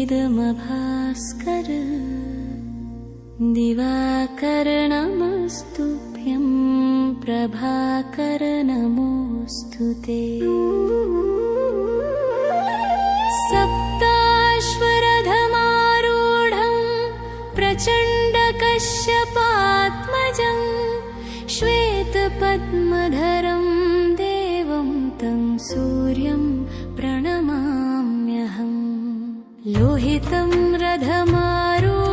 चिदमभास्कर दिवाकर नमस्तुभ्यं प्रभाकर नमोऽस्तु ते। सप्ताश्वरथमारूढं प्रचण्डकश्यपात्मजं श्वेतपद्मधरं देवं तं सूर्यं प्रणमाम्यहम्। लोहितं रथमारूढं